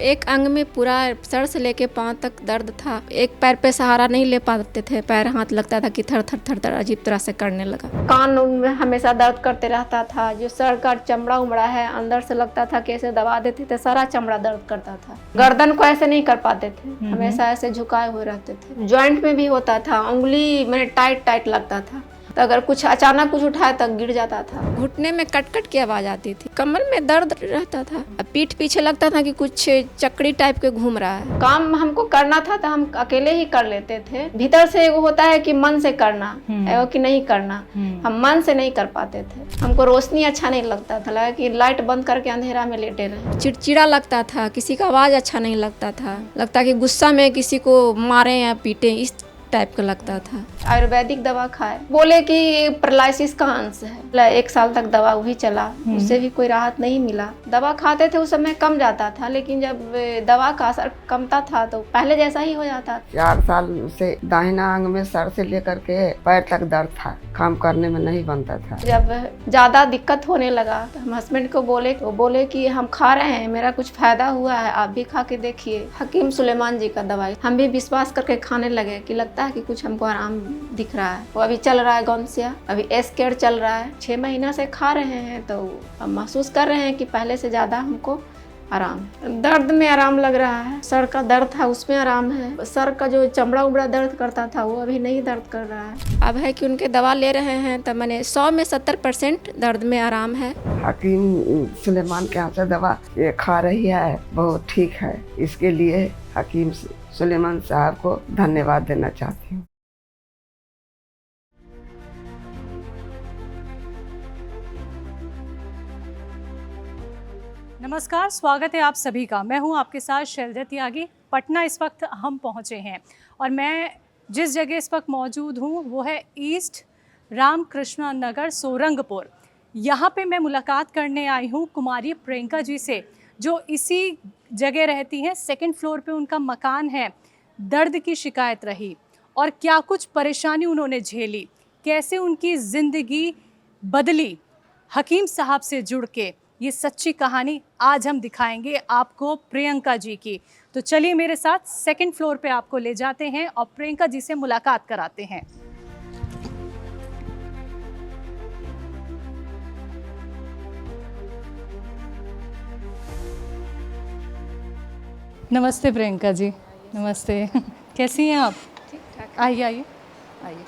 एक अंग में पूरा सर से लेके पांव तक दर्द था। एक पैर पे सहारा नहीं ले पाते थे, पैर हाथ लगता था कि थर थर थर थर अजीब तरह से करने लगा। कान में हमेशा दर्द करते रहता था। जो सर का चमड़ा उमड़ा है अंदर से लगता था कि ऐसे दबा देते थे, सारा चमड़ा दर्द करता था। गर्दन को ऐसे नहीं कर पाते थे, हमेशा ऐसे झुकाए हुए रहते थे। जॉइंट में भी होता था, उंगली मैंने टाइट टाइट लगता था, तो अगर कुछ अचानक कुछ उठाए तक गिर जाता था। घुटने में कट कट की आवाज आती थी, कमर में दर्द रहता था, पीठ पीछे लगता था कि कुछ चक्री टाइप के घूम रहा है। काम हमको करना था तो हम अकेले ही कर लेते थे। भीतर से वो होता है कि मन से करना है कि नहीं करना, हम मन से नहीं कर पाते थे। हमको रोशनी अच्छा नहीं लगता था, लगा कि लाइट बंद करके अंधेरा में लेटे रहे। चिड़चिड़ा लगता था, किसी का आवाज अच्छा नहीं लगता था, लगता कि गुस्सा में किसी को मारे या पीटे, इस टाइप का लगता था। आयुर्वेदिक दवा खाए, बोले कि पैरालिसिस का अंश है। 1 साल तक दवा वही चला, उससे भी कोई राहत नहीं मिला। दवा खाते थे उस समय कम जाता था, लेकिन जब दवा का असर कमता था तो पहले जैसा ही हो जाता। 4 साल से दाहिना अंग में सर से लेकर के पैर तक दर्द था, काम करने में नहीं बनता था। जब ज्यादा दिक्कत होने लगा तो हम हस्बैंड को बोले कि हम खा रहे हैं, मेरा कुछ फायदा हुआ है, आप भी खा के देखिए। हकीम सुलेमान जी का दवाई हम भी विश्वास करके खाने लगे कि लगता है कि कुछ हमको आराम दिख रहा है। वो अभी चल रहा है गौनसिया, अभी एस्केयर चल रहा है। 6 महीना से खा रहे हैं तो अब महसूस कर रहे हैं कि पहले से ज्यादा हमको आराम। दर्द में आराम लग रहा है, सर का दर्द था उसमें आराम है। सर का जो चमड़ा उमड़ा दर्द करता था वो अभी नहीं दर्द कर रहा है। अब है कि उनके दवा ले रहे हैं तो मैंने 100 में 70% दर्द में आराम है। हकीम सुलेमान के यहाँ से दवा ये खा रही है, बहुत ठीक है। इसके लिए हकीम सुलेमान साहब को धन्यवाद देना चाहती हूँ। नमस्कार, स्वागत है आप सभी का। मैं हूं आपके साथ शैलजा त्यागी। पटना इस वक्त हम पहुंचे हैं और मैं जिस जगह इस वक्त मौजूद हूं वो है ईस्ट रामकृष्णा नगर सोरंगपुर। यहां पे मैं मुलाकात करने आई हूं कुमारी प्रियंका जी से, जो इसी जगह रहती हैं। 2nd फ्लोर पे उनका मकान है। दर्द की शिकायत रही और क्या कुछ परेशानी उन्होंने झेली, कैसे उनकी ज़िंदगी बदली हकीम साहब से जुड़ के, ये सच्ची कहानी आज हम दिखाएंगे आपको प्रियंका जी की। तो चलिए मेरे साथ 2nd फ्लोर पे आपको ले जाते हैं और प्रियंका जी से मुलाकात कराते हैं। नमस्ते प्रियंका जी। नमस्ते। कैसी हैं आप? ठीक ठाक। आइए आइए आइए।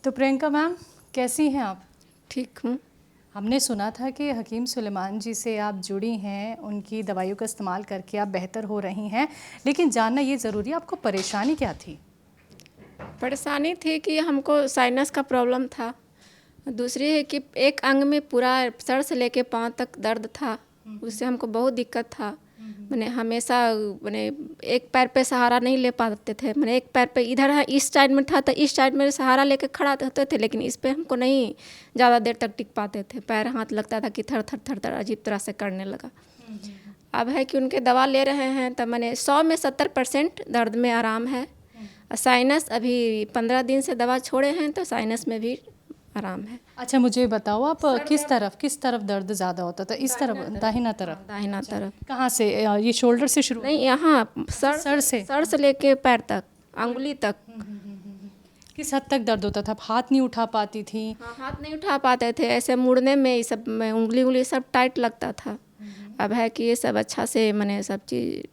तो प्रियंका मैम, कैसी हैं आप? ठीक हूँ। हमने सुना था कि हकीम सुलेमान जी से आप जुड़ी हैं, उनकी दवाइयों का इस्तेमाल करके आप बेहतर हो रही हैं, लेकिन जानना ये ज़रूरी है आपको परेशानी क्या थी? परेशानी थी कि हमको साइनस का प्रॉब्लम था। दूसरी है कि एक अंग में पूरा सर से लेके पांव तक दर्द था, उससे हमको बहुत दिक्कत था। मैंने हमेशा एक पैर पे सहारा नहीं ले पाते थे। मैंने एक पैर पे इधर है, इस साइड में था तो इस साइड में सहारा लेके खड़ा होते थे, लेकिन इस पे हमको नहीं ज़्यादा देर तक टिक पाते थे। पैर हाथ लगता था कि थर थर थर थर अजीब तरह से करने लगा। अब है कि उनके दवा ले रहे हैं तो मैंने 100 में 70% दर्द में आराम है। साइनस अभी 15 दिन से दवा छोड़े हैं तो साइनस में भी आराम है। अच्छा, मुझे बताओ आप किस तरफ दर्द ज़्यादा होता था? इस तरफ, दाहिना तरफ? दाहिना तरफ। कहाँ से? ये शोल्डर से शुरू? नहीं, यहाँ सर से लेके पैर तक, अंगुली तक। किस हद तक दर्द होता था? आप हाथ नहीं उठा पाती थी? हाँ, हाथ नहीं उठा पाते थे, ऐसे मुड़ने में ये सब में उंगली सब टाइट लगता था। अब है कि ये सब अच्छा से मैंने सब चीज़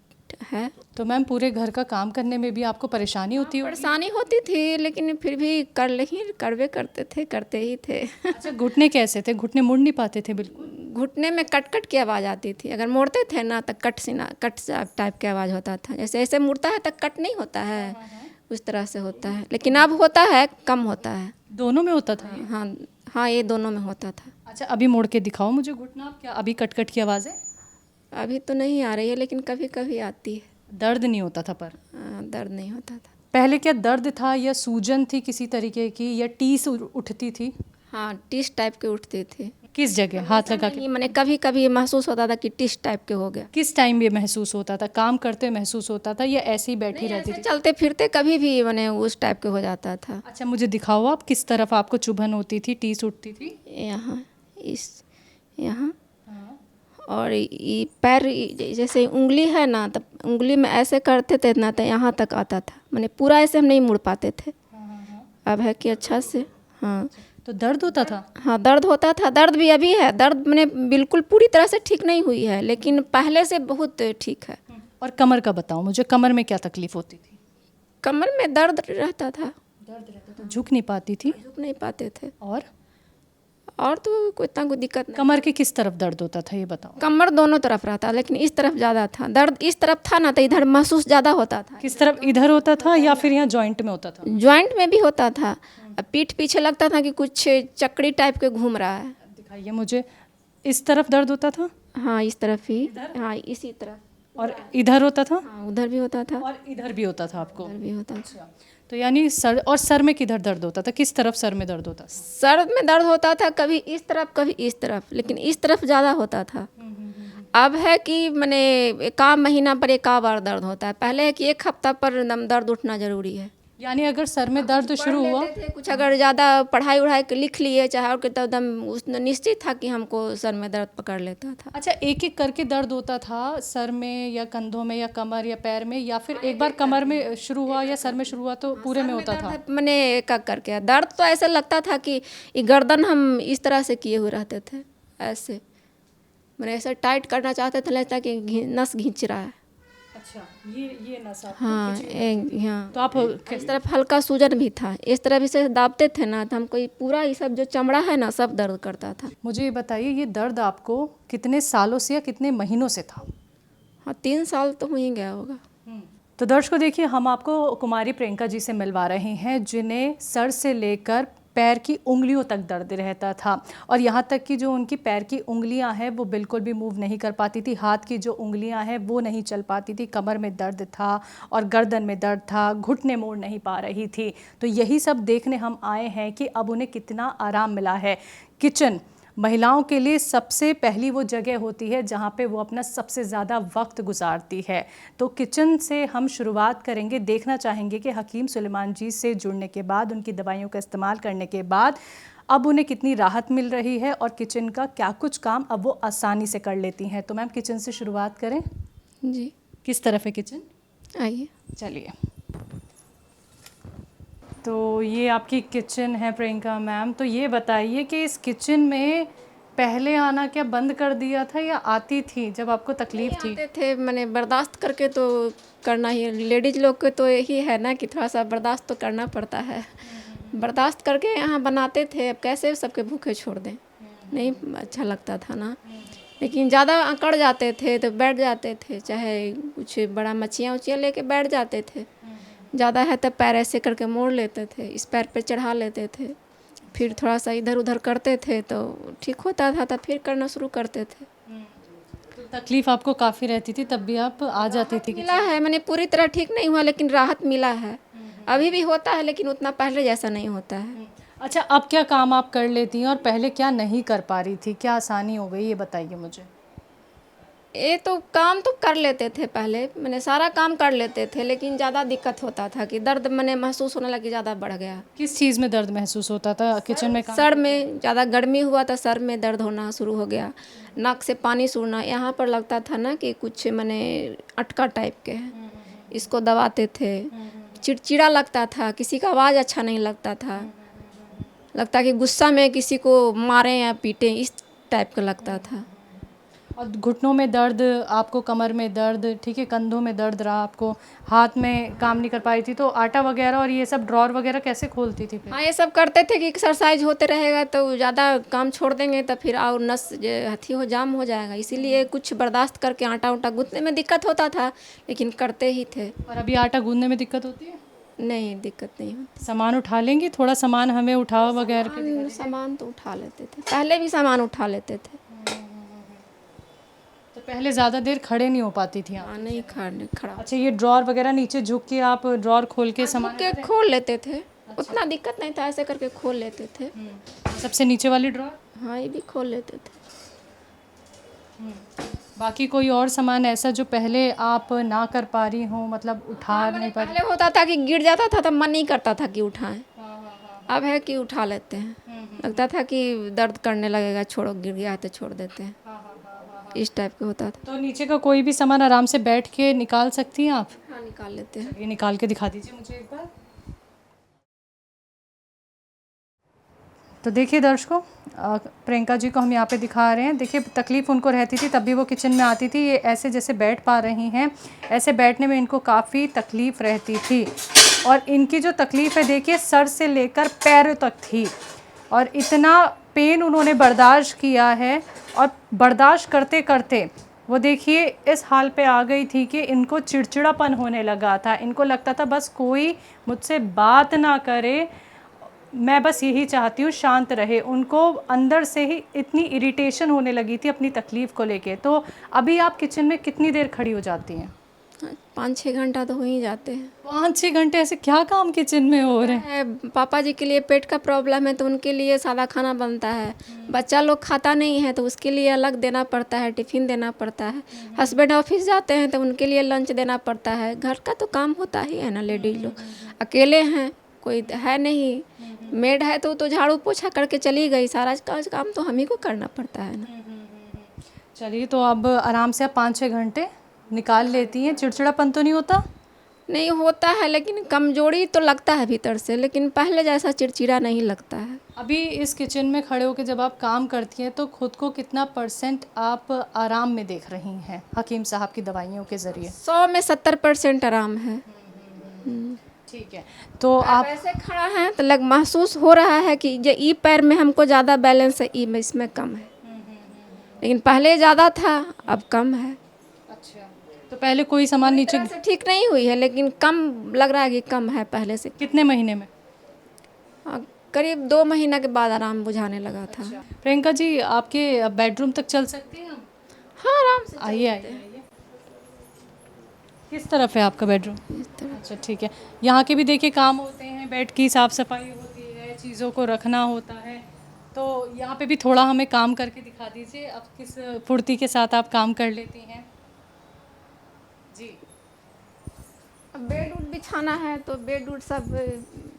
है। तो मैम, पूरे घर का काम करने में भी आपको परेशानी होती होगी? परेशानी होती थी, लेकिन फिर भी करवे करते थे, करते ही थे। अच्छा, घुटने कैसे थे? घुटने मुड़ नहीं पाते थे बिल्कुल? घुटने में कट कट की आवाज़ आती थी। अगर मोड़ते थे ना तो कट टाइप की आवाज़ होता था। जैसे ऐसे मुड़ता है तो कट नहीं होता है, उस तरह से होता है। लेकिन अब होता है, कम होता है। दोनों में होता था? हाँ हाँ, ये दोनों में होता था। अच्छा, अभी मोड़ के दिखाओ मुझे घुटना। आप क्या अभी कट कट की आवाज़ है? अभी तो नहीं आ रही है, लेकिन कभी कभी आती है। दर्द नहीं होता था पर? दर्द नहीं होता था। पहले क्या दर्द था या सूजन थी किसी तरीके की, या टीस उठती थी? हाँ, टिश टाइप के उठते थे। किस जगह हाथ लगा के? मैंने कभी कभी महसूस होता था कि टिश टाइप के हो गया। किस टाइम ये महसूस होता था? काम करते महसूस होता था या ऐसे ही बैठी रहती थी? चलते फिरते कभी भी मैंने उस टाइप के हो जाता था। अच्छा, मुझे दिखाओ आप किस तरफ आपको चुभन होती थी, टीस उठती थी? यहाँ यहाँ और ये पैर जैसे उंगली है ना, तब उंगली में ऐसे करते थे ना तो यहाँ तक आता था, मैंने पूरा ऐसे हम नहीं मुड़ पाते थे। अब है कि अच्छा से। हाँ तो दर्द होता था? हाँ दर्द होता था, दर्द भी अभी है, दर्द मैंने बिल्कुल पूरी तरह से ठीक नहीं हुई है, लेकिन पहले से बहुत ठीक है। और कमर का बताओ मुझे, कमर में क्या तकलीफ होती थी? कमर में दर्द रहता था, दर्द रहता था, झुक नहीं पाती थी? झुक नहीं पाते थे। और तो कोई इतना कोई दिक्कत नहीं। कमर के किस तरफ दर्द होता था ये बताओ? कमर दोनों तरफ रहता, लेकिन इस तरफ ज़्यादा था दर्द। इस तरफ था ना तो इधर महसूस ज़्यादा होता था। किस तरफ, इधर होता था या फिर यहाँ जॉइंट में होता था? जॉइंट में भी होता था, पीठ पीछे लगता था कि कुछ चक्री टाइप के घूम रहा है। दिखाइए मुझे। इस तरफ दर्द होता था? हाँ इस तरफ ही, हाँ इसी तरफ। और इधर होता था? हाँ उधर भी होता था, और इधर भी होता था आपको? उधर भी होता था। तो यानी सर, और सर में किधर दर्द होता था? किस तरफ सर में दर्द होता था? सर में दर्द होता था कभी इस तरफ कभी इस तरफ, लेकिन इस तरफ ज़्यादा होता था। अब है कि मैंने एक आध महीना पर एक आध बार दर्द होता है, पहले है कि एक हफ्ता पर एकदम दर्द उठना ज़रूरी है। यानी अगर सर में दर्द शुरू हुआ, कुछ अगर ज़्यादा पढ़ाई उढ़ाई के लिख लिए चाहे और तो एकदम उस निश्चित था कि हमको सर में दर्द पकड़ लेता था। अच्छा एक एक करके दर्द होता था सर में या कंधों में या कमर या पैर में, या फिर एक बार कमर में शुरू हुआ या सर में शुरू हुआ तो पूरे में होता था? मैंने एक एक करके दर्द तो ऐसा लगता था कि ये गर्दन हम इस तरह से किए हुए रहते थे, ऐसे मैंने ऐसा टाइट करना चाहते थे, लगता कि नस खींच रहा है। अच्छा ये नस आपको हाँ हाँ। तो आप इस तरफ हल्का सूजन भी था, इस तरफ इसे दाबते थे ना तो हमको ये पूरा ये सब जो चमड़ा है ना सब दर्द करता था। मुझे ये बताइए, ये दर्द आपको कितने सालों से या कितने महीनों से था? हाँ 3 साल तो हो ही गया होगा। तो दर्शकों देखिए, हम आपको कुमारी प्रियंका जी से मिलवा रहे हैं जिन्हें सर से लेकर पैर की उंगलियों तक दर्द रहता था, और यहाँ तक कि जो उनकी पैर की उंगलियाँ हैं वो बिल्कुल भी मूव नहीं कर पाती थी, हाथ की जो उंगलियाँ हैं वो नहीं चल पाती थी, कमर में दर्द था और गर्दन में दर्द था, घुटने मोड़ नहीं पा रही थी। तो यही सब देखने हम आए हैं कि अब उन्हें कितना आराम मिला है। किचन महिलाओं के लिए सबसे पहली वो जगह होती है जहाँ पे वो अपना सबसे ज़्यादा वक्त गुजारती है। तो किचन से हम शुरुआत करेंगे, देखना चाहेंगे कि हकीम सुलेमान जी से जुड़ने के बाद, उनकी दवाइयों का इस्तेमाल करने के बाद अब उन्हें कितनी राहत मिल रही है और किचन का क्या कुछ काम अब वो आसानी से कर लेती हैं। तो मैम किचन से शुरुआत करें जी। किस तरफ है किचन? आइए चलिए। तो ये आपकी किचन है प्रियंका मैम। तो ये बताइए कि इस किचन में पहले आना क्या बंद कर दिया था या आती थी जब आपको तकलीफ थी? आते थे, मैंने बर्दाश्त करके तो करना ही, लेडीज लोग को तो यही है ना कि थोड़ा सा बर्दाश्त तो करना पड़ता है। बर्दाश्त करके यहाँ बनाते थे, अब कैसे सबके भूखे छोड़ दें, नहीं अच्छा लगता था ना। लेकिन ज़्यादा अकड़ जाते थे तो बैठ जाते थे, चाहे कुछ बड़ा मच्छियाँ उच्छियाँ लेके बैठ जाते थे। ज़्यादा है तो पैर ऐसे करके मोड़ लेते थे, इस पैर पे चढ़ा लेते थे, फिर थोड़ा सा इधर उधर करते थे तो ठीक होता था, तब फिर करना शुरू करते थे। तो तकलीफ़ आपको काफ़ी रहती थी, तब भी आप आ जाती थी? मिला है, मैंने पूरी तरह ठीक नहीं हुआ लेकिन राहत मिला है। अभी भी होता है लेकिन उतना पहले जैसा नहीं होता है। अच्छा अब क्या काम आप कर लेती हैं और पहले क्या नहीं कर पा रही थी, क्या आसानी हो गई ये बताइए मुझे। ये तो काम तो कर लेते थे पहले, मैंने सारा काम कर लेते थे, लेकिन ज़्यादा दिक्कत होता था कि दर्द मैंने महसूस होने लगी, ज़्यादा बढ़ गया। किस चीज़ में दर्द महसूस होता था किचन में? सर में ज़्यादा गर्मी हुआ था, सर में दर्द होना शुरू हो गया, नाक से पानी सूरना, यहाँ पर लगता था ना कि कुछ मैंने अटका टाइप के है, इसको दबाते थे। चिड़चिड़ा लगता था, किसी का आवाज़ अच्छा नहीं लगता था, लगता कि गुस्सा में किसी को मारें या पीटें, इस टाइप का लगता था। और घुटनों में दर्द आपको, कमर में दर्द, ठीक है, कंधों में दर्द रहा आपको, हाथ में काम नहीं कर पाई थी, तो आटा वगैरह और ये सब ड्रॉर वगैरह कैसे खोलती थी? हाँ ये सब करते थे कि एक्सरसाइज होते रहेगा तो ज़्यादा काम छोड़ देंगे तो फिर और नस हथी हो जाम हो जाएगा, इसीलिए कुछ बर्दाश्त करके आटा उटा गूंथने में दिक्कत होता था लेकिन करते ही थे। और अभी आटा गूंथने में दिक्कत होती है? नहीं दिक्कत नहीं होती। सामान उठा लेंगी, थोड़ा सामान हमें उठाओ वगैरह? सामान तो उठा लेते थे, पहले भी सामान उठा लेते थे। तो पहले ज़्यादा देर खड़े नहीं हो पाती थी आप? हाँ नहीं खड़ा। अच्छा ये ड्रॉर वगैरह नीचे झुक के आप ड्रॉर खोल के सामान के खोल लेते थे, उतना दिक्कत नहीं था, ऐसे करके खोल लेते थे। सबसे नीचे वाली ड्रॉर? हाँ ये भी खोल लेते थे। बाकी कोई और सामान ऐसा जो पहले आप ना कर पा रही हो, मतलब उठा नहीं पा रही? पहले होता था कि गिर जाता था तब मन नहीं करता था कि उठाएं, अब है कि उठा लेते हैं। लगता था कि दर्द करने लगेगा, छोड़ो गिर गया तो छोड़ देते हैं। इस टाइप का होता था। तो नीचे का कोई भी सामान आराम से बैठ के निकाल सकती हैं आप? हाँ, निकाल लेते हैं। ये निकाल के दिखा दीजिए मुझे एक बार। तो देखिए दर्शकों, प्रियंका जी को हम यहाँ पे दिखा रहे हैं। देखिए तकलीफ़ उनको रहती थी, तब भी वो किचन में आती थी। ये ऐसे जैसे बैठ पा रही हैं, ऐसे बैठने में इनको काफ़ी तकलीफ़ रहती थी। और इनकी जो तकलीफ़ है देखिए सर से लेकर पैर तक थी, और इतना पेन उन्होंने बर्दाश्त किया है। और बर्दाश्त करते करते वो देखिए इस हाल पे आ गई थी कि इनको चिड़चिड़ापन होने लगा था। इनको लगता था बस कोई मुझसे बात ना करे, मैं बस यही चाहती हूँ शांत रहे। उनको अंदर से ही इतनी इरिटेशन होने लगी थी अपनी तकलीफ़ को लेके। तो अभी आप किचन में कितनी देर खड़ी हो जाती हैं? 5-6 घंटा तो हो ही जाते हैं। 5-6 घंटे ऐसे क्या काम किचन में हो रहे हैं? पापा जी के लिए पेट का प्रॉब्लम है तो उनके लिए सादा खाना बनता है। बच्चा लोग खाता नहीं है तो उसके लिए अलग देना पड़ता है, टिफ़िन देना पड़ता है। हस्बैंड ऑफिस जाते हैं तो उनके लिए लंच देना पड़ता है। घर का तो काम होता ही है ना, लेडीज लोग अकेले हैं, कोई है नहीं। मेड है तो झाड़ू पोछा करके चली गई, सारा काम तो हम ही को करना पड़ता है ना। चलिए, तो अब आराम से आप 5-6 घंटे निकाल लेती हैं। चिड़चिड़ापन तो नहीं होता? नहीं होता है, लेकिन कमजोरी तो लगता है भीतर से, लेकिन पहले जैसा चिड़चिड़ा नहीं लगता है। अभी इस किचन में खड़े होकर जब आप काम करती हैं तो खुद को कितना % आप आराम में देख रही हैं हकीम साहब की दवाइयों के ज़रिए? 100 में 70% आराम है। ठीक है, तो आप ऐसे खड़ा हैं तो महसूस हो रहा है कि ये ई पैर में हमको ज़्यादा बैलेंस है, ई में इसमें कम है। लेकिन पहले ज़्यादा था, अब कम है। अच्छा, तो पहले कोई सामान नीचे से ठीक नहीं हुई है, लेकिन कम लग रहा है कि कम है पहले से। कितने महीने में? करीब 2 महीना के बाद आराम बुझाने लगा था। प्रियंका जी, आपके बेडरूम तक चल सकती हैं हम? हाँ, आराम से आइए आइए। किस तरफ है आपका बेडरूम? इस तरह। अच्छा ठीक है। यहाँ के भी देखिए काम होते हैं, बेड की साफ़ सफाई होती है, चीज़ों को रखना होता है। तो यहाँ पे भी थोड़ा हमें काम करके दिखा दीजिए, अब किस फुर्ती के साथ आप काम कर लेती हैं जी। अब बेड उड बिछाना है तो बेड उड सब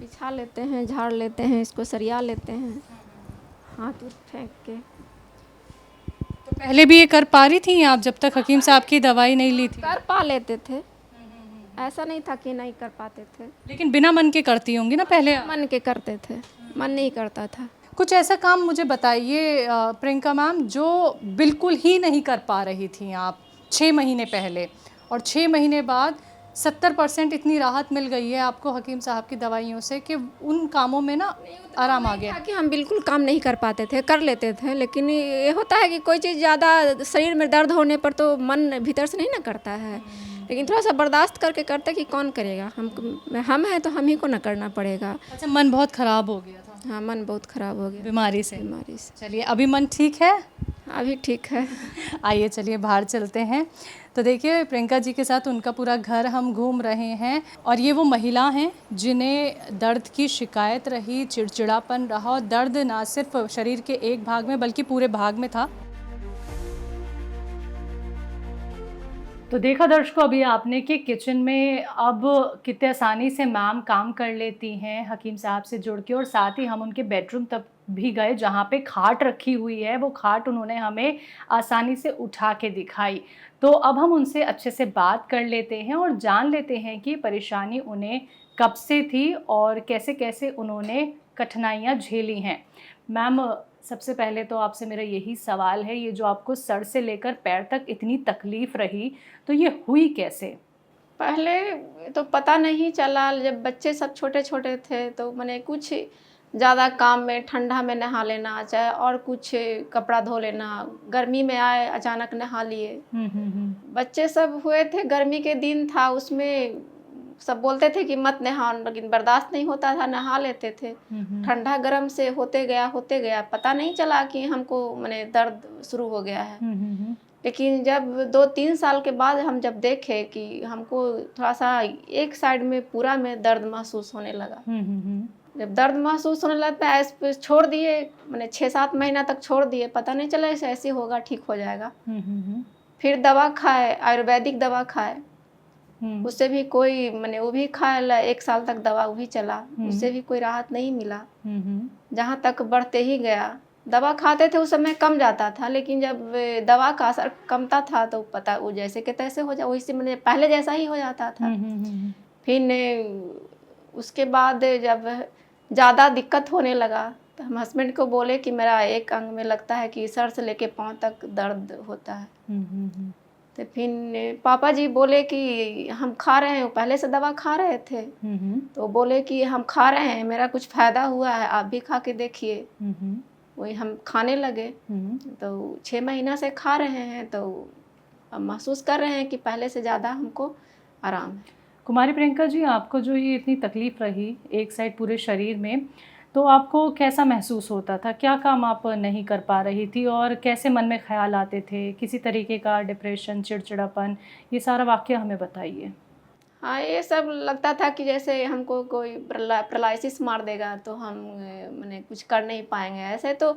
बिछा लेते हैं, झाड़ लेते हैं, इसको सरिया लेते हैं हाथ उठ फेंक के। तो पहले भी ये कर पा रही थी आप जब तक हकीम साहब की दवाई नहीं ली थी? कर पा लेते थे, ऐसा नहीं था कि नहीं कर पाते थे। लेकिन बिना मन के करती होंगी ना पहले? मन के करते थे, मन नहीं करता था। कुछ ऐसा काम मुझे बताइए प्रियंका मैम, जो बिल्कुल ही नहीं कर पा रही थी आप 6 महीने पहले, और 6 महीने बाद 70% इतनी राहत मिल गई है आपको हकीम साहब की दवाइयों से कि उन कामों में ना आराम आ गया। कि हम बिल्कुल काम नहीं कर पाते थे, कर लेते थे, लेकिन ये होता है कि कोई चीज़ ज़्यादा शरीर में दर्द होने पर तो मन भीतर से नहीं ना करता है, लेकिन थोड़ा सा बर्दाश्त करके करते कि कौन करेगा, हम हैं तो हम ही को ना करना पड़ेगा। अच्छा, मन बहुत ख़राब हो गया था? हाँ, मन बहुत ख़राब हो गया बीमारी से? चलिए, अभी मन ठीक है? अभी ठीक है। आइए चलिए बाहर चलते हैं। तो देखिए प्रियंका जी के साथ उनका पूरा घर हम घूम रहे हैं, और ये वो महिला हैं जिन्हें दर्द की शिकायत रही, चिड़चिड़ापन रहा, और दर्द ना सिर्फ शरीर के एक भाग में बल्कि पूरे भाग में था। तो देखा दर्शकों अभी आपने कि किचन में अब कितने आसानी से मैम काम कर लेती हैं हकीम साहब से जुड़ के, और साथ ही हम उनके बेडरूम तक भी गए जहाँ पे खाट रखी हुई है। वो खाट उन्होंने हमें आसानी से उठा के दिखाई। तो अब हम उनसे अच्छे से बात कर लेते हैं और जान लेते हैं कि परेशानी उन्हें कब से थी और कैसे कैसे उन्होंने कठिनाइयाँ झेली हैं। मैम, सबसे पहले तो आपसे मेरा यही सवाल है, ये जो आपको सर से लेकर पैर तक इतनी तकलीफ़ रही, तो ये हुई कैसे? पहले तो पता नहीं चला, जब बच्चे सब छोटे छोटे थे तो मैंने कुछ ज़्यादा काम में, ठंडा में नहा लेना, चाहे और कुछ कपड़ा धो लेना, गर्मी में आए अचानक नहा लिए। बच्चे सब हुए थे, गर्मी के दिन था, उसमें सब बोलते थे कि मत नहा, लेकिन बर्दाश्त नहीं होता था, नहा लेते थे। ठंडा गर्म से होते गया, पता नहीं चला कि हमको मैंने दर्द शुरू हो गया है। लेकिन जब 2-3 साल के बाद हम जब देखे कि हमको थोड़ा सा एक साइड में पूरा में दर्द महसूस होने लगा। जब दर्द महसूस होने लगा तो छोड़ दिए, मैंने 6-7 महीना तक छोड़ दिए, पता नहीं चला ऐसे होगा, ठीक हो जाएगा। फिर दवा खाए, आयुर्वेदिक दवा खाए, उससे भी कोई, मैंने वो भी खाया 1 साल तक दवा, वो भी चला, उससे भी कोई राहत नहीं मिला। जहाँ तक बढ़ते ही गया, दवा खाते थे उस समय कम जाता था, लेकिन जब दवा का असर कमता था तो पता वो जैसे कि तैसे हो जा, वैसे मैंने पहले जैसा ही हो जाता था। फिर उसके बाद जब ज़्यादा दिक्कत होने लगा तो हम हस्बैंड को बोले कि मेरा एक अंग में लगता है कि सर से लेके पाँव तक दर्द होता है। तो फिर पापा जी बोले कि हम खा रहे हैं, वो पहले से दवा खा रहे थे, तो बोले कि हम खा रहे हैं, मेरा कुछ फ़ायदा हुआ है, आप भी खा के देखिए। वही हम खाने लगे, तो 6 महीना से खा रहे हैं, तो अब महसूस कर रहे हैं कि पहले से ज़्यादा हमको आराम है। कुमारी प्रियंका जी, आपको जो ये इतनी तकलीफ रही एक साइड पूरे शरीर में, तो आपको कैसा महसूस होता था? क्या काम आप नहीं कर पा रही थी और कैसे मन में ख्याल आते थे? किसी तरीके का डिप्रेशन, चिड़चिड़ापन, ये सारा वाक़या हमें बताइए। हाँ, ये सब लगता था कि जैसे हमको कोई पैरालिसिस मार देगा तो हम माने कुछ कर नहीं पाएंगे। ऐसे तो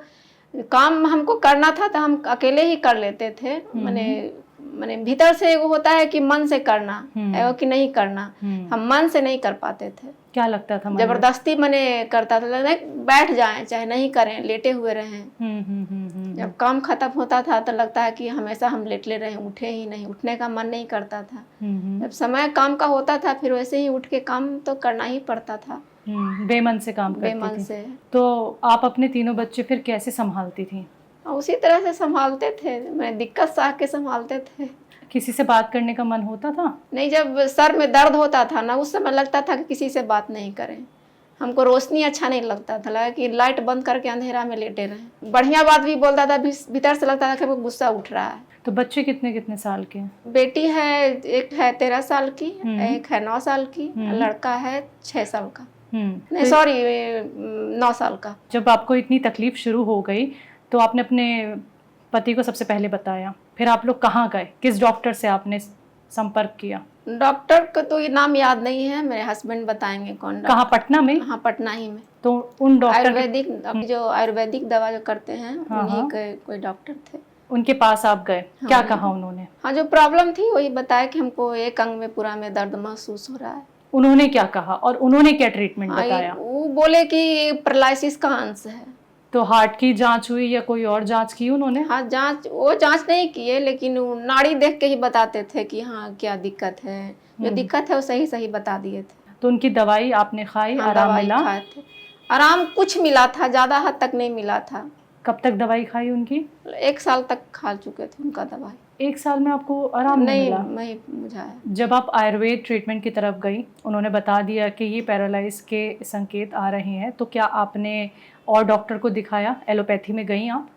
काम हमको करना था तो हम अकेले ही कर लेते थे। माने भीतर से वो होता है कि मन से करना है कि नहीं करना, हम मन से नहीं कर पाते थे। क्या लगता था मन में? जबरदस्ती मैंने करता था, बैठ जाएं चाहे नहीं करें, लेटे हुए रहें। जब काम खत्म होता था तो लगता है कि हमेशा हम लेटले रहें, उठे ही नहीं, उठने का मन नहीं करता था। जब समय काम का होता था फिर वैसे ही उठ के काम तो करना ही पड़ता था। बेमन से काम करती बेमन थी। से। तो आप अपने तीनों बच्चे फिर कैसे संभालती थी? उसी तरह से संभालते थे, मैं दिक्कत सह के संभालते थे। किसी से बात करने का मन होता था? नहीं, जब सर में दर्द होता था ना, उस समय लगता था कि किसी से बात नहीं करें। हमको रोशनी अच्छा नहीं लगता था, लगा कि लाइट बंद करके अंधेरा में लेटे रहें। बढ़िया बात भी बोलता था, भीतर से लगता था कि वो गुस्सा उठ रहा है। तो बच्चे कितने कितने साल के? बेटी है, एक है 13 साल की, एक है 9 साल की, लड़का है 6 साल का। नहीं सॉरी, 9 साल का। जब आपको इतनी तकलीफ शुरू हो गई तो आपने अपने पति को सबसे पहले बताया, फिर आप लोग कहाँ गए? किस डॉक्टर से आपने संपर्क किया? डॉक्टर को तो ये नाम याद नहीं है, मेरे हस्बैंड बताएंगे कौन डॉक्टर। कहाँ, पटना में? हाँ, पटना ही में। तो उन डॉक्टर आयुर्वेदिक, जो आयुर्वेदिक दवा जो करते हैं उन्हीं के कोई डॉक्टर थे, उनके पास आप गए? हाँ, क्या कहा उन्होंने? हाँ, जो प्रॉब्लम थी वही बताया कि हमको एक अंग में पूरा में दर्द महसूस हो रहा है। उन्होंने क्या कहा और उन्होंने क्या ट्रीटमेंट हाँ, बताया? वो बोले कि पैरालिसिस का अंश है। तो हार्ट की जांच हुई या कोई और जांच की उन्होंने? हाँ, वो जांच नहीं किए, लेकिन वो नाड़ी देख के ही बताते थे कि हाँ क्या दिक्कत है। जो दिक्कत है वो सही सही बता दिए थे। तो उनकी दवाई आपने खाई? हाँ, आराम दवाई मिला? खाए थे, आराम कुछ मिला था, ज़्यादा हद तक नहीं मिला था। कब तक दवाई खाई उनकी? 1 साल तक खा चुके थे उनका दवाई। 1 साल में आपको आराम नहीं मिला? नहीं बुझाया। जब आप आयुर्वेद ट्रीटमेंट की तरफ गई, उन्होंने बता दिया कि ये पैरालाइज के संकेत आ रहे हैं, तो क्या आपने और डॉक्टर को दिखाया? एलोपैथी में गई आप?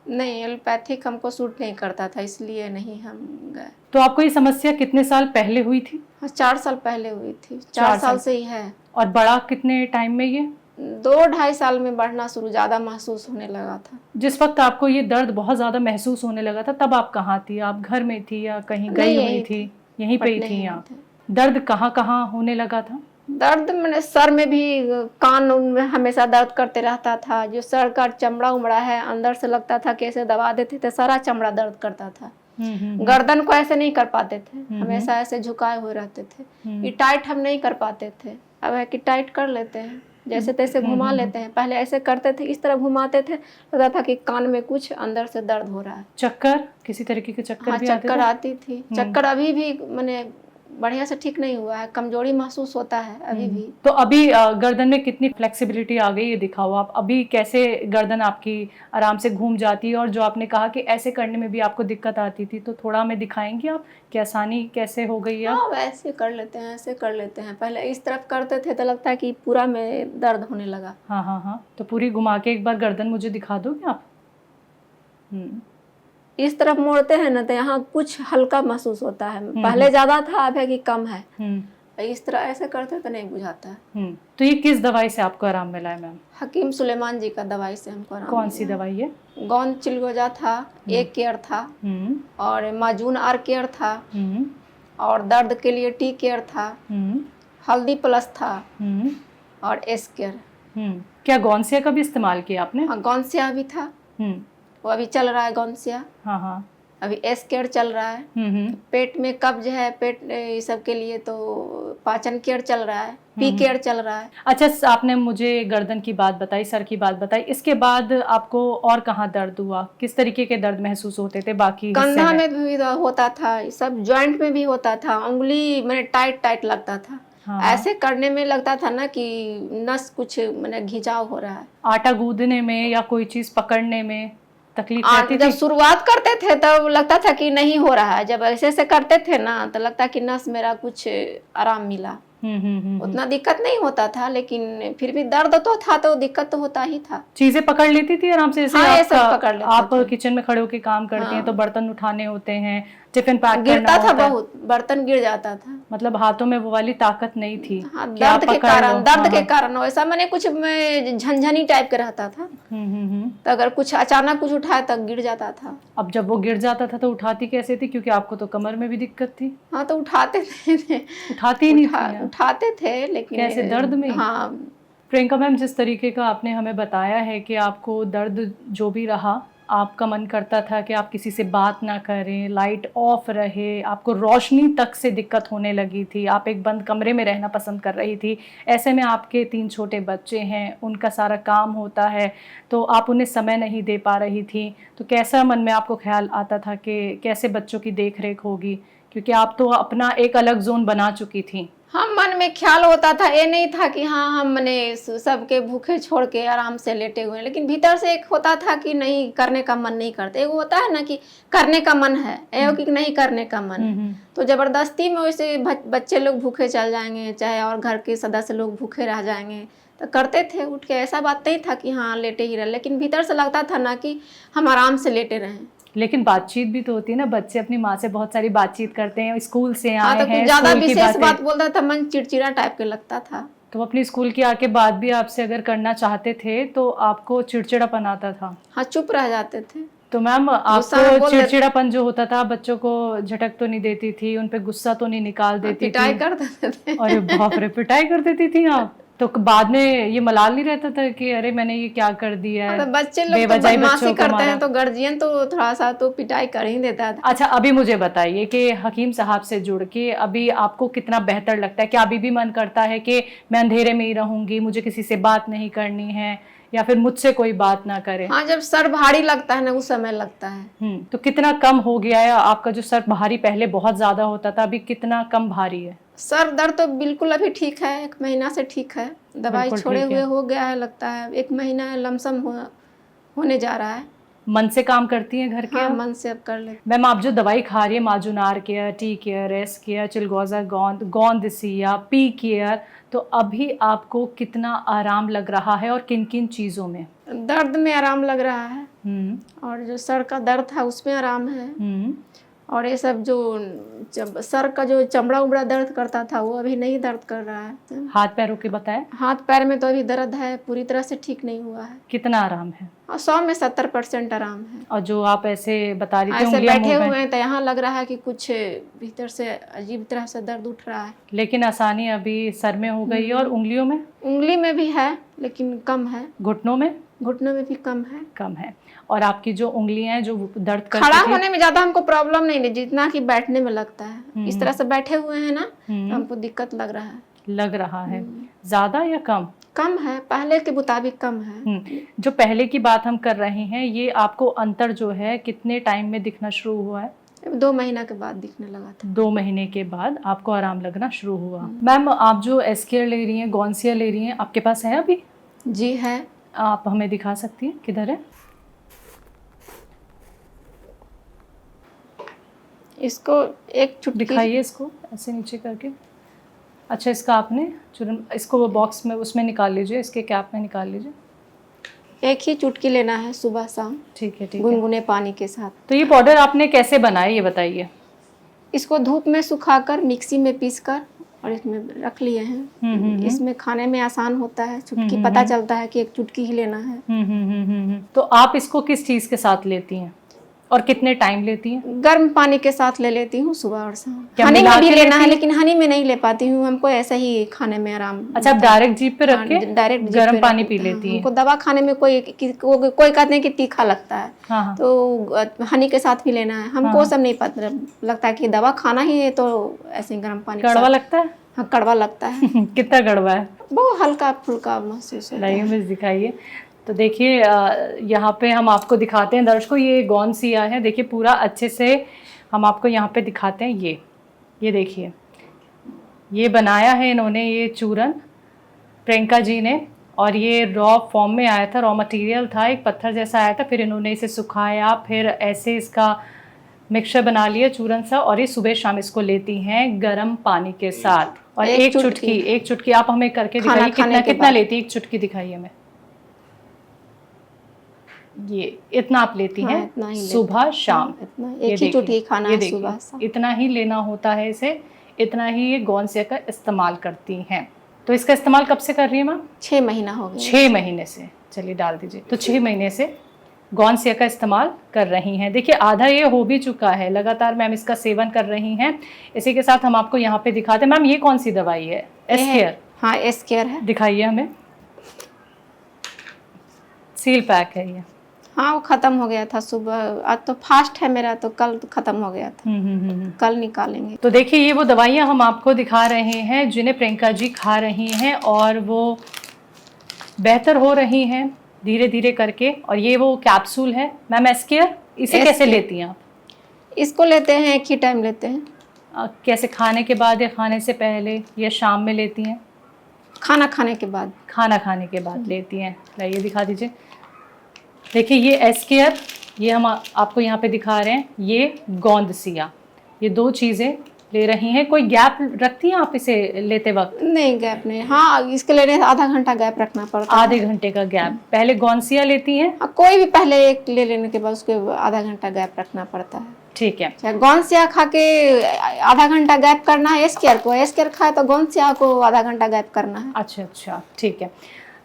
नहीं, एलोपैथिक हमको सूट नहीं करता था, इसलिए नहीं हम गए। तो आपको ये समस्या कितने साल पहले हुई थी? हाँ, 4 साल पहले हुई थी। 4 साल से ही है। और बड़ा कितने टाइम में ये? 2-2.5 साल में बढ़ना शुरू, ज़्यादा महसूस होने लगा था। जिस वक्त आपको ये दर्द बहुत ज़्यादा महसूस होने लगा था, तब आप कहाँ थी? आप घर में थी या कहीं गई हुई थी? यहीं पे ही थी आप? दर्द कहाँ कहाँ होने लगा था? दर्द मैंने सर में भी, कान में हमेशा दर्द करते रहता था। जो सर का चमड़ा उमड़ा है, अंदर से लगता था कि ऐसे दबा देते थे, सारा चमड़ा दर्द करता था। गर्दन को ऐसे नहीं कर पाते थे, हमेशा ऐसे झुकाए हुए रहते थे। ये टाइट हम नहीं कर पाते थे, अब है कि टाइट कर लेते हैं, जैसे तैसे घुमा लेते हैं। पहले ऐसे करते थे, इस तरह घुमाते थे, लगता था कि कान में कुछ अंदर से दर्द हो रहा है। चक्कर, किसी तरीके के चक्कर? हाँ, भी चक्कर आती थी। चक्कर अभी भी मैंने बढ़िया से ठीक नहीं हुआ है, कमजोरी महसूस होता है अभी भी। तो अभी गर्दन में कितनी फ्लेक्सिबिलिटी आ गई, ये दिखाओ आप। अभी कैसे गर्दन आपकी आराम से घूम जाती है? और जो आपने कहा कि ऐसे करने में भी आपको दिक्कत आती थी, तो थोड़ा हमें दिखाएंगे आप कि आसानी कैसे हो गई है? हाँ, वैसे कर लेते हैं, ऐसे कर लेते हैं। पहले इस तरफ करते थे तो लगता है कि पूरा में दर्द होने लगा। हाँ, तो पूरी घुमा के एक बार गर्दन मुझे दिखा दोगे आप? इस तरफ मोड़ते हैं ना तो यहाँ कुछ हल्का महसूस होता है। पहले ज्यादा था, अब है कि कम है। इस तरह ऐसे करते तो नहीं बुझाता है। तो ये किस दवाई से आपको आराम मिला है मैम? हकीम सुलेमान जी का दवाई से हमको आराम। कौन सी दवाई है? गौन चिलगोजा था, एक केयर था, और माजून आर केयर था, और दर्द के लिए टी केयर था, हल्दी प्लस था, और एस केयर। क्या गौनसिया का भी इस्तेमाल किया आपने? हाँ, गौनसिया भी था, वो अभी चल रहा है गौनसिया। हाँ। अभी एस केयर चल रहा है। पेट में कब्ज है, पेट ये सब के लिए तो पाचन केयर चल रहा है, पी केयर चल रहा है। अच्छा, आपने मुझे गर्दन की बात बताई, सर की बात बताई, इसके बाद आपको और कहाँ दर्द हुआ? किस तरीके के दर्द महसूस होते थे बाकी हिस्से कंधा में भी होता था, सब जॉइंट में भी होता था, उंगली मैंने टाइट टाइट लगता था। हाँ। ऐसे करने में लगता था ना कि नस कुछ मैंने घिंचाव हो रहा है। आटा गूंदने में या कोई चीज पकड़ने में तकलीफ रहती जब थी? शुरुआत करते थे तब लगता था कि नहीं हो रहा है, जब ऐसे ऐसे करते थे ना तो लगता कि नस मेरा कुछ आराम मिला। उतना दिक्कत नहीं होता था, लेकिन फिर भी दर्द तो था, तो दिक्कत तो होता ही था। चीजें पकड़ लेती थी आराम से? जैसे हाँ, ये सब पकड़ लेते आप थे। किचन में खड़े होकर काम करते हैं हाँ। तो बर्तन उठाने होते हैं, टिफिन पैक करना गिरता था होता है। बहुत, बर्तन गिर जाता था। मतलब हाथों में वो वाली ताकत नहीं थी। हाँ, कि आप दर्द के पकड़ लो। कारण, दर्द हाँ, के कारण वैसा मैंने कुछ झंझनी टाइप के रहता था। तो अगर कुछ अचानक कुछ उठाया तब गिर जाता था। अब जब वो गिर जाता था तो उठाती कैसे थी? क्योंकि आपको तो कमर में भी दिक्कत थी। हाँ, तो उठाते थे। उठाती ही नहीं थी? उठाते थे, लेकिन कैसे, दर्द में? हाँ। प्रियंका मैम, जिस तरीके का आपने हमें बताया है कि आपको दर्द जो भी रहा, आपका मन करता था कि आप किसी से बात ना करें, लाइट ऑफ रहे, आपको रोशनी तक से दिक्कत होने लगी थी, आप एक बंद कमरे में रहना पसंद कर रही थी। ऐसे में आपके 3 छोटे बच्चे हैं, उनका सारा काम होता है, तो आप उन्हें समय नहीं दे पा रही थी। तो कैसा मन में आपको ख्याल आता था कि कैसे बच्चों की देख रेख होगी? क्योंकि आप तो अपना एक अलग जोन बना चुकी थी। हाँ, मन में ख्याल होता था, ये नहीं था कि हाँ हम मैंने सबके भूखे छोड़ के आराम से लेटे हुए हैं, लेकिन भीतर से एक होता था कि नहीं, करने का मन नहीं करते। एक होता है ना कि करने का मन है, कि नहीं करने का मन है, तो जबरदस्ती में वैसे बच्चे लोग भूखे चल जाएंगे, चाहे और घर के सदस्य लोग भूखे रह जाएंगे, तो करते थे उठ के। ऐसा बात नहीं था कि हाँ लेटे ही रहे, लेकिन भीतर से लगता था ना कि हम आराम से लेटे रहें। लेकिन बातचीत भी तो होती है ना, बच्चे अपनी माँ से बहुत सारी बातचीत करते हैं, स्कूल से आए तो हैं, कुछ ज्यादा स्कूल की विशेष बातें। बात बोलता था, मन चिड़चिड़ा टाइप के लगता था। तो अपनी स्कूल की आके बात भी आपसे अगर करना चाहते थे तो आपको चिड़चिड़ापन आता था? हाँ, चुप रह जाते थे। तो मैम, आपको चिड़चिड़ापन जो होता था, बच्चों को झटक तो नहीं देती थी, उन पे गुस्सा तो नहीं निकाल देती थी? पिटाई कर देते थे। अरे बाप रे, पिटाई कर देती थी आप? तो बाद में ये मलाल नहीं रहता था कि अरे मैंने ये क्या कर दिया है? तो बच्चे लोग तो बदमाशी करते हैं, तो गार्जियन तो थोड़ा सा तो पिटाई कर ही देता था। अच्छा, अभी मुझे बताइए कि हकीम साहब से जुड़ के अभी आपको कितना बेहतर लगता है? क्या अभी भी मन करता है कि मैं अंधेरे में ही रहूंगी, मुझे किसी से बात नहीं करनी है, या फिर मुझसे कोई बात ना करे? हाँ, जब सर भारी लगता है ना, उस समय लगता है। तो कितना कम हो गया है आपका जो सर भारी पहले बहुत ज्यादा होता था, अभी कितना कम भारी है? सर दर्द तो बिल्कुल अभी ठीक है, 1 महीना से ठीक है। दवाई छोड़े हुए हो गया है, लगता है 1 महीना लमसम होने जा रहा है। मन से काम करती हैं घर के? हाँ, मन से अब कर ले। मैम, आप जो दवाई खा रही है, माजुनार care, T care, S care, चिलगोजा गोंद, गोंदसिया, पी केयर, तो अभी आपको कितना आराम लग रहा है और किन किन चीजों में? दर्द में आराम लग रहा है, और जो सर का दर्द था उसमें आराम है, और ये सब जो सर का जो चमड़ा उमड़ा दर्द करता था वो अभी नहीं दर्द कर रहा है। हाथ पैरों के बताएं? हाथ पैर में तो अभी दर्द है, पूरी तरह से ठीक नहीं हुआ है। कितना आराम है? 100 में 70% आराम है। और जो आप ऐसे बता रही थी, ऐसे बैठे हुए हैं तो यहाँ लग रहा है कि कुछ भीतर से अजीब तरह से दर्द उठ रहा है। लेकिन आसानी अभी सर में हो गई है। और उंगलियों में? उंगली में भी है, लेकिन कम है। घुटनों में? घुटनों में भी कम है। कम है। और आपकी जो उंगलियां हैं जो दर्द करती खड़ा थी? होने में ज्यादा हमको प्रॉब्लम नहीं है, जितना कि बैठने में लगता है। इस तरह से बैठे हुए हैं ना, तो हमको दिक्कत लग रहा है। लग रहा है ज्यादा या कम? कम है, पहले के मुताबिक कम है। जो पहले की बात हम कर रहे हैं, ये आपको अंतर जो है कितने टाइम में दिखना शुरू हुआ है? 2 महीना के बाद दिखने लगा था। 2 महीने के बाद आपको आराम लगना शुरू हुआ। मैम, आप जो एस केयर ले रही हैं, गोंसिया ले रही हैं, आपके पास है अभी? जी है। आप हमें दिखा सकती हैं, किधर है? इसको एक चुटकी दिखाइए, इसको ऐसे नीचे करके। अच्छा, इसका आपने इसको वो बॉक्स में उसमें निकाल लीजिए, इसके कैप में निकाल लीजिए। एक ही चुटकी लेना है सुबह शाम, ठीक है, ठीक है। गुनगुने पानी के साथ। तो ये पाउडर आपने कैसे बनाया, ये बताइए? इसको धूप में सुखाकर मिक्सी में पीसकर और इसमें रख लिए हैं। इसमें खाने में आसान होता है, चुटकी पता चलता है कि एक चुटकी ही लेना है। तो आप इसको किस चीज़ के साथ लेती हैं और कितने टाइम लेती हैं? गर्म पानी के साथ ले लेती हूँ सुबह और शाम। क्या हनी मिला में भी के लेना है, लेती हैं? लेकिन हनी में नहीं ले पाती हूँ, हमको ऐसा ही खाने में आराम। अच्छा, आप डायरेक्ट जीभ पे रख के डायरेक्ट गर्म पानी पी लेती हैं? हमको दवा खाने में कोई कहते हैं कि तीखा लगता है, हाँ हाँ। तो हनी के साथ भी लेना है। हमको हाँ। सब नहीं पता लगता है कि दवा खाना ही है, तो ऐसे ही गर्म पानी के कड़वा साथ। लगता है? हाँ, कड़वा लगता है। कितना कड़वा है? बहुत हल्का फुल्का महसूस होता लाइए है। मिर्च दिखाइए। तो देखिए यहाँ पे हम आपको दिखाते हैं दर्शकों, ये गौनसिया है। देखिए पूरा अच्छे से हम आपको यहाँ पे दिखाते हैं। ये देखिए, ये बनाया है इन्होंने, ये चूरन प्रियंका जी ने, और ये रॉ फॉर्म में आया था, रॉ मटेरियल था, एक पत्थर जैसा आया था, फिर इन्होंने इसे सुखाया, फिर ऐसे इसका मिक्सचर बना लिया चूरन सा, और ये सुबह शाम इसको लेती हैं गर्म पानी के साथ। और एक चुटकी आप हमें करके दिखाइए, कितना लेती है? एक चुटकी दिखाइए हमें। ये इतना आप लेती हैं? इतना ही सुबह शाम? एक ही चुटकी खाना है सुबह शाम। इतना ही लेना होता है इसे, इतना ही ये गौनसिया का इस्तेमाल करती हैं। तो इसका इस्तेमाल कब से कर रही है मैम? 6 महीना हो गया। 6 महीने से, चलिए डाल दीजिए। तो 6 महीने से गौनसिया का इस्तेमाल कर रही हैं। देखिए आधा ये हो भी चुका है, लगातार मैम इसका सेवन कर रही हैं। इसी के साथ हम आपको यहाँ पे दिखाते हैं। मैम ये कौन सी दवाई है? एस्केयर? हाँ, एस्केयर है। दिखाइए हमें। सील पैक है ये। हाँ, वो खत्म हो गया था सुबह। आज तो फास्ट है मेरा, तो कल तो खत्म हो गया था। कल निकालेंगे। तो देखिए ये वो दवाइयाँ हम आपको दिखा रहे हैं जिन्हें प्रियंका जी खा रही हैं, और वो बेहतर हो रही हैं धीरे धीरे करके। और ये वो कैप्सूल है मैम एस्केयर, इसे कैसे लेती हैं आप? इसको लेते हैं, एक ही टाइम लेते हैं। कैसे, खाने के बाद या खाने से पहले या शाम में लेती हैं? खाना खाने के बाद। खाना खाने के बाद लेती हैं। लाइए दिखा दीजिए। देखिए ये एस्केयर, ये हम आपको यहाँ पे दिखा रहे हैं, ये गौनसिया, ये 2 चीज़ें ले रही हैं। कोई गैप रखती हैं आप इसे लेते वक्त? नहीं, गैप नहीं। हाँ, इसके लेने आधा घंटा गैप रखना पड़ता है। आधे घंटे का गैप? पहले गौनसिया लेती हैं? हाँ, कोई भी पहले एक ले लेने के बाद उसके आधा घंटा गैप रखना पड़ता है। ठीक है। गौनसिया खा के आधा घंटा गैप करना है एस्केयर को, एस्केयर खाए तो गौनसिया को आधा घंटा गैप करना है। अच्छा, ठीक है।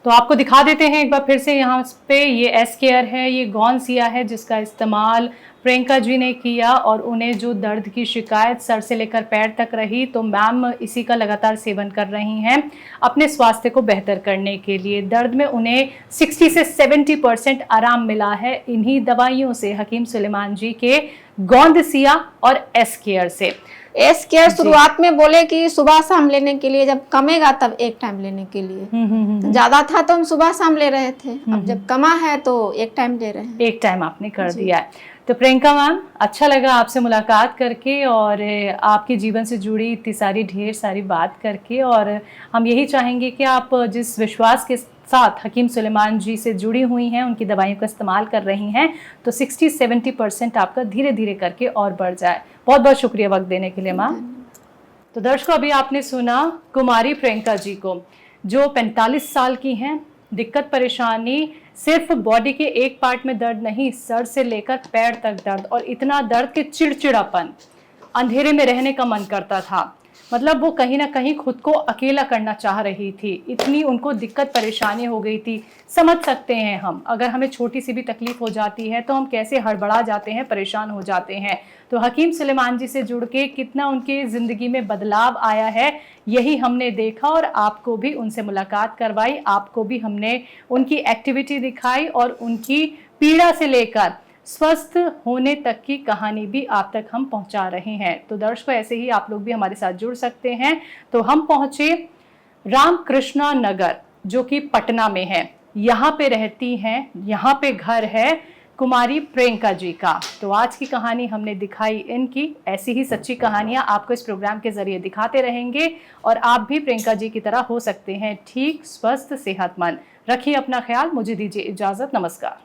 तो आपको दिखा देते हैं एक बार फिर से यहाँ पे। ये एस्केयर है, ये गौनसिया है जिसका इस्तेमाल प्रियंका जी ने किया, और उन्हें जो दर्द की शिकायत सर से लेकर पैर तक रही, तो मैम इसी का लगातार सेवन कर रही हैं अपने स्वास्थ्य को बेहतर करने के लिए। दर्द में उन्हें 60 से 70% आराम मिला है इन्हीं दवाइयों से, हकीम सुलेमान जी के गौनसिया और एस्केयर से। एस्केयर शुरुआत में बोले कि सुबह शाम लेने के लिए, जब कमेगा तब एक टाइम लेने के लिए। ज्यादा था तो हम सुबह शाम ले रहे थे, अब जब कमा है तो एक टाइम ले रहे हैं। एक टाइम आपने कर दिया है। तो प्रियंका मैम, अच्छा लगा आपसे मुलाकात करके, और आपके जीवन से जुड़ी इतनी सारी ढेर सारी बात करके। और हम यही चाहेंगे कि आप जिस विश्वास के साथ हकीम सुलेमान जी से जुड़ी हुई हैं, उनकी दवाइयों का इस्तेमाल कर रही हैं, तो 60-70% आपका धीरे धीरे करके और बढ़ जाए। बहुत बहुत शुक्रिया वक्त देने के लिए मैम। तो दर्शकों, अभी आपने सुना कुमारी प्रियंका जी को, जो 45 साल की हैं। दिक्कत परेशानी सिर्फ बॉडी के एक पार्ट में दर्द नहीं, सर से लेकर पैर तक दर्द, और इतना दर्द कि चिड़चिड़ापन, अंधेरे में रहने का मन करता था। मतलब वो कहीं ना कहीं खुद को अकेला करना चाह रही थी, इतनी उनको दिक्कत परेशानी हो गई थी। समझ सकते हैं हम, अगर हमें छोटी सी भी तकलीफ हो जाती है तो हम कैसे हड़बड़ा जाते हैं, परेशान हो जाते हैं। तो हकीम सुलेमान जी से जुड़ के कितना उनकी ज़िंदगी में बदलाव आया है, यही हमने देखा, और आपको भी उनसे मुलाकात करवाई, आपको भी हमने उनकी एक्टिविटी दिखाई, और उनकी पीड़ा से लेकर स्वस्थ होने तक की कहानी भी आप तक हम पहुंचा रहे हैं। तो दर्शकों, ऐसे ही आप लोग भी हमारे साथ जुड़ सकते हैं। तो हम पहुंचे रामकृष्णा नगर, जो कि पटना में है। यहाँ पे रहती हैं, यहाँ पे घर है कुमारी प्रियंका जी का। तो आज की कहानी हमने दिखाई इनकी। ऐसी ही सच्ची कहानियां आपको इस प्रोग्राम के जरिए दिखाते रहेंगे, और आप भी प्रियंका जी की तरह हो सकते हैं ठीक, स्वस्थ, सेहतमंद। रखिए अपना ख्याल। मुझे दीजिए इजाजत। नमस्कार।